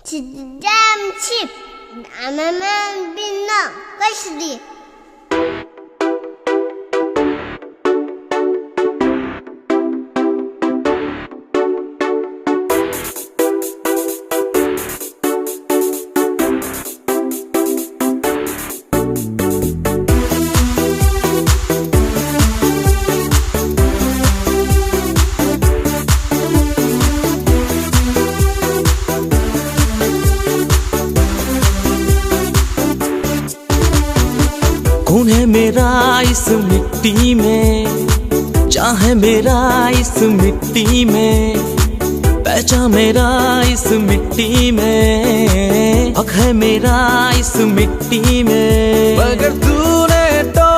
Chip, I'm a man, be no, custody. कौन है मेरा इस मिट्टी में, चाहे मेरा इस मिट्टी में, पहचान मेरा इस मिट्टी में, हक है मेरा इस मिट्टी में। मगर तूने तो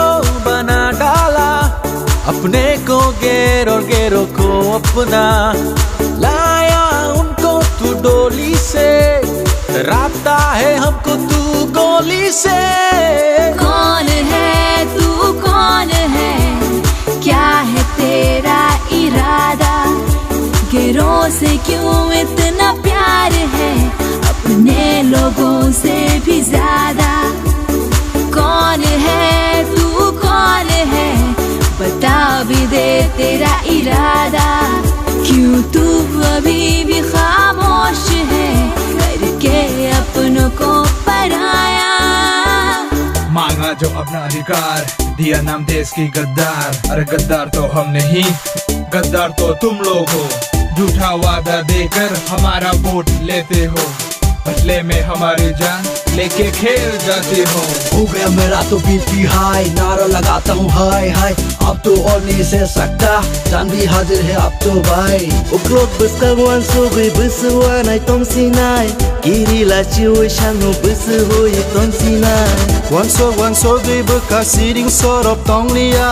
बना डाला अपने को गैर और गैरों को अपना, लाया उनको तू डोली से, राता है हमको तू गोली से। कौन है तू, कौन है, क्या है तेरा इरादा, गैरों से क्यों इतना प्यार है, अपने लोगों से भी ज्यादा। कौन है तू, कौन है, बता भी दे तेरा इरादा, क्यों तू अभी भी खामोश है, करके अपनों को पराया। मांगा जो अपना अधिकार, दिया नाम देश की गद्दार। अरे गद्दार तो हम नहीं, गद्दार तो तुम लोग हो, झूठा वादा देकर हमारा वोट लेते हो, बदले में हमारी जान लेके खेल जाते हो। गया मेरा तो बीपी हाई, नारा लगाता हूँ हाय हाय, अब तो और नहीं सह सकता, जान भी हाजिर है अब तो भाई। Uklok beskawan sobe besuwa nai tom sinai, kiri la ciwi shangu besuhu yi tom sinai. Wan so be bekasiring sorop tong lia,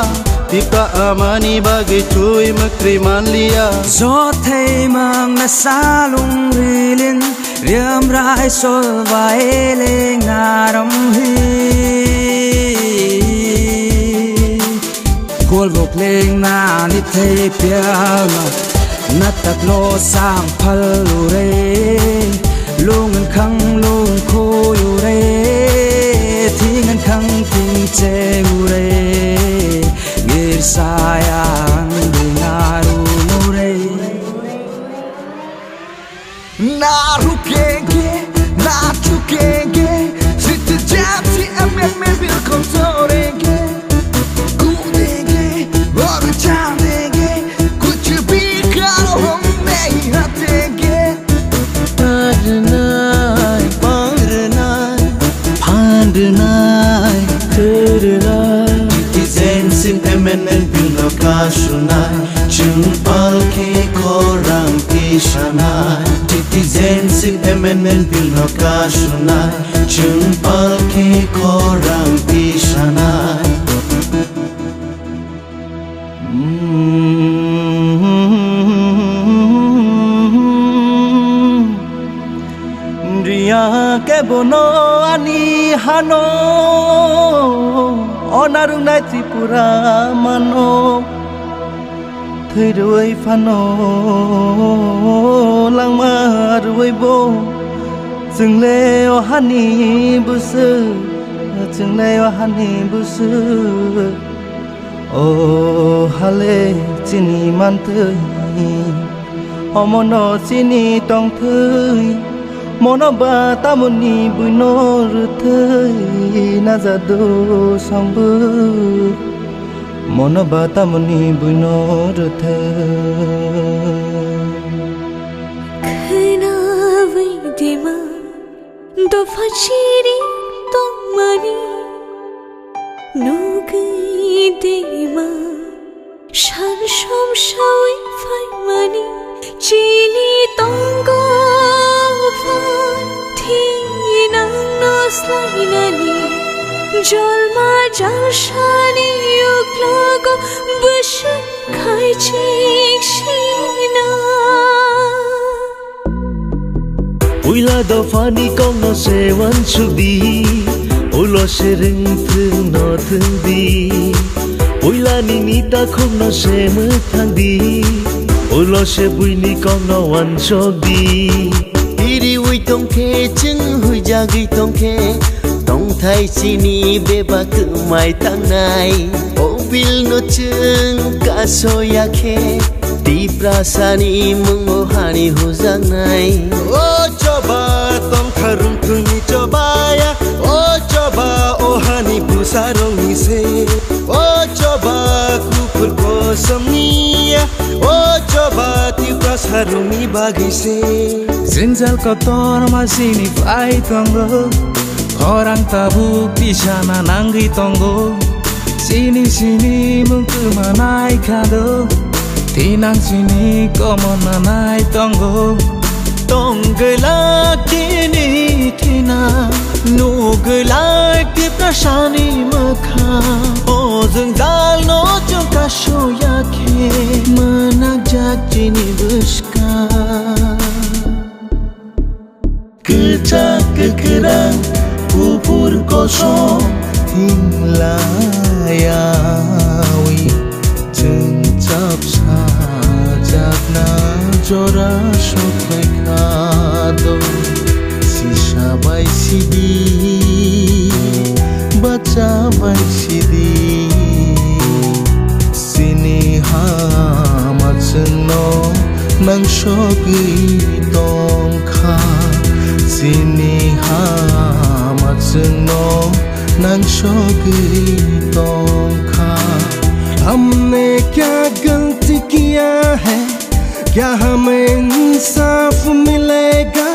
tipa amani bagai cuy mekri man lia. Zothei mang na salung rilin, riam rai sol vaele ngaram hi. Kol vok leng na ni thei piama, natak lo sang phal lu re, lung khang lung kho yu re, thing khang ting che u re, ngir sayang dengaru nu re. ना रुकेंगे ना झुकेंगे, जित जाती में बिल्कुल तोड़ेंगे, कूदेंगे और जानेंगे, कुछ भी करो हम नहीं हटेंगे। Pandnai, pandnai, pandnai, pandnai. Titizen sin emenen bilo kasunai, chumpal ke korang ishanai. Titizen sin emenen bilo kasunai, chumpal ke korang ishanai. Ria ke bono ani hano, onarung nai Tripura mano, thirui fano, langmarui bo, jeng leo hani busu, jeng leo hani busu. Oh hale chini manthei, omono chini tong thei, mono ba tamuni buino ruthei, nazado sangbu, mono ba tamuni buino ruthei. Khna vai dima, do fachiri tomani, nugi dima, shan shom shawi fai mani, chili tongo fan, thinang noslainani, jolma jalshani uklogo, bushan khai chikshina. Uila do fani kong no se wan chudi, ulo se ring thung no thung di, uila ni nita kong no se mu thang di, ulo se bui ni kong no wan chok di. Iri hui tông khe chứng hui gia ghi tông khe tông thay sini beba cứ mai tháng này ô bil no chứng cả soya khe ti prasani mungo hani huzang nai ô coba tông tharung tuni coba ya ô coba ô hani busarong ni se ô coba kupur kosam ni ya ô coba ti prasarong ni bagi se Zinjal kotor masini fai tonggo orang tabuk di sana nanggi tonggo sini sini mengkemanai kado tinang sini komonanai tonggo Tonggela kini tina nugela ti prashani makha o zungal no chunka shoya ke manak jatini buska kerja kekerang kupur kosong layawi cencap sajak na jora shokai kado sisa bai sidi baca bai sidi sini hamat seno nang shogi tongkha sini hamat seno nang shogi tongkha हमने क्या गलती किया है क्या हमें इंसाफ मिलेगा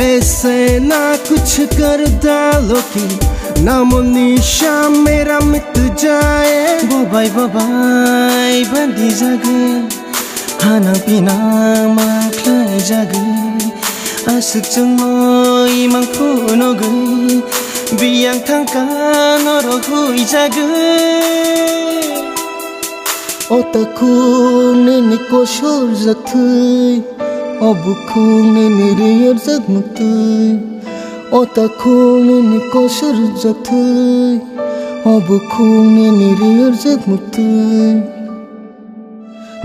ऐसे ना कुछ कर डालो कि नामो निशा मेरा मिट जाए Bye bandi jage hana pina maklai jage asuk chungoi mangphuno gai biang thangka noro hui jage Otakung nene koshor zaktay Obukung nene riyar zagmagtay Otakung nene koshor zaktay Obukung nene riyar zagmagtay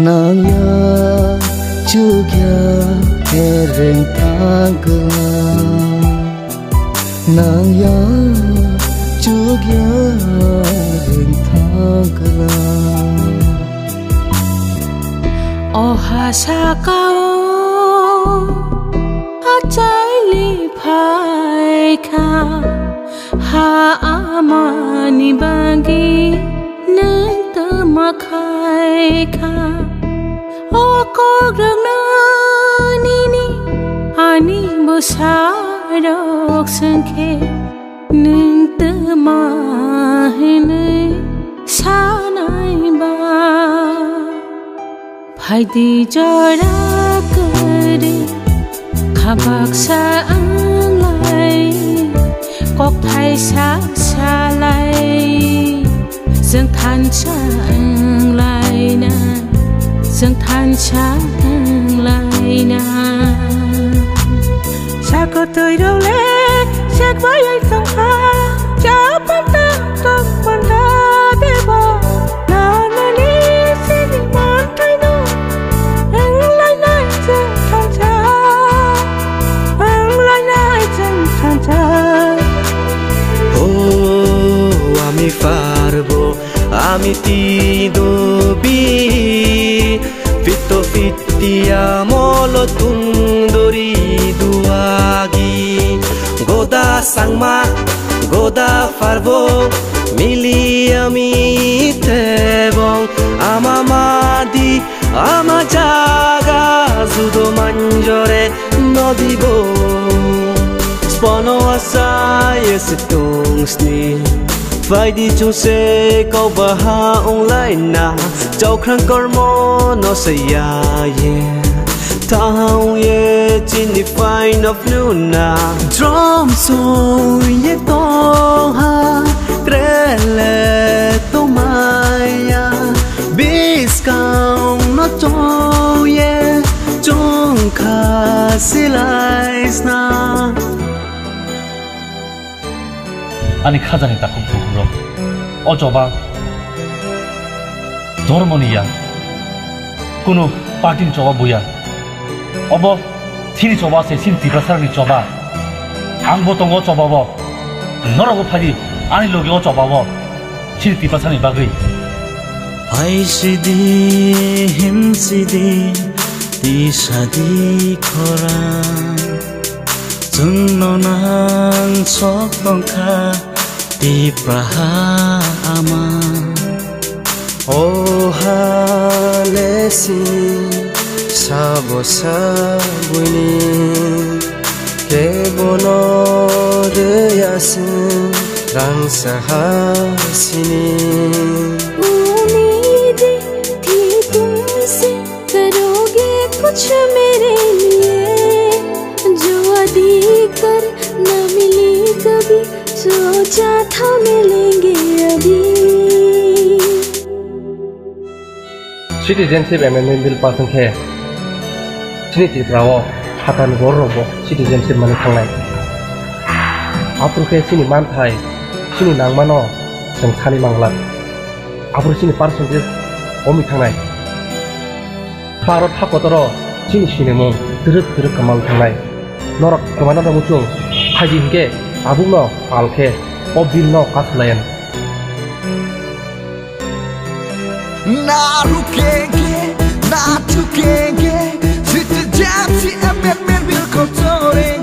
Nangya chugya hereng tagang Nangya chugya hereng tagang O hasakao achai li phai kha ha amani bagi nang tama khai kha o ko grang na ni ni ani busarok sangkhe nang tama hene sanai ba Haidi jara kare khabak sa anglai kok thai sa lai dương than sa anglai na dương than sa anglai na sa có tới đâu lẽ sẽ với anh không ha cha bắt ta không còn ta để bỏ na na ni xin đi mang tay nó Ami farbo, ami tidubi Fito fitia molo tundori duagi Goda sangma, goda farbo Mili ami tebong Ama madi, ama jaga Zudo manjore nodibo Spono asaya situng sni Vai đi chung se câu bà ha online na Châu khăn cor mo no se ya ye Ta hao ye chin di fine of luna Drum so ye to ha Krele to maya Biscount no cho ye Chung ka silais na 아니 카자니 딱 컴퓨터로 어쩌봐 ধর্মনিয়া কোনো পার্টির জবাব বইয়া of sini coba se sini tiba sarang coba angbo tongo coba bo norago phadi ani logi o coba bo sini tiba sarang bagai ai sidi him sidi di sadi khora jungno nang sok tongkha di praha ama oh halesi sabo sabuni kebono reyasin rang sahasini उम्मीद थी तुमसे करोगे कुछ मेरे लिए जो अधिकर न मिली कभी सोचा था मिलेंगे अभी Citizenship Amendment Bill passing ke sini tibrawo hatan gorrobo citizenship mani thangnai apur ke sini manthai sini nangmano jeng thani manglat apur sini percentage omi thangnai Bharat hakotoro sini sinemu druk kamal thangnai norak kemana da muchung haji hingke abungno palke o bill no kaslayan ना रुकेंगे ना झुकेंगे Citizenship Amendment Bill को तोड़ेंगे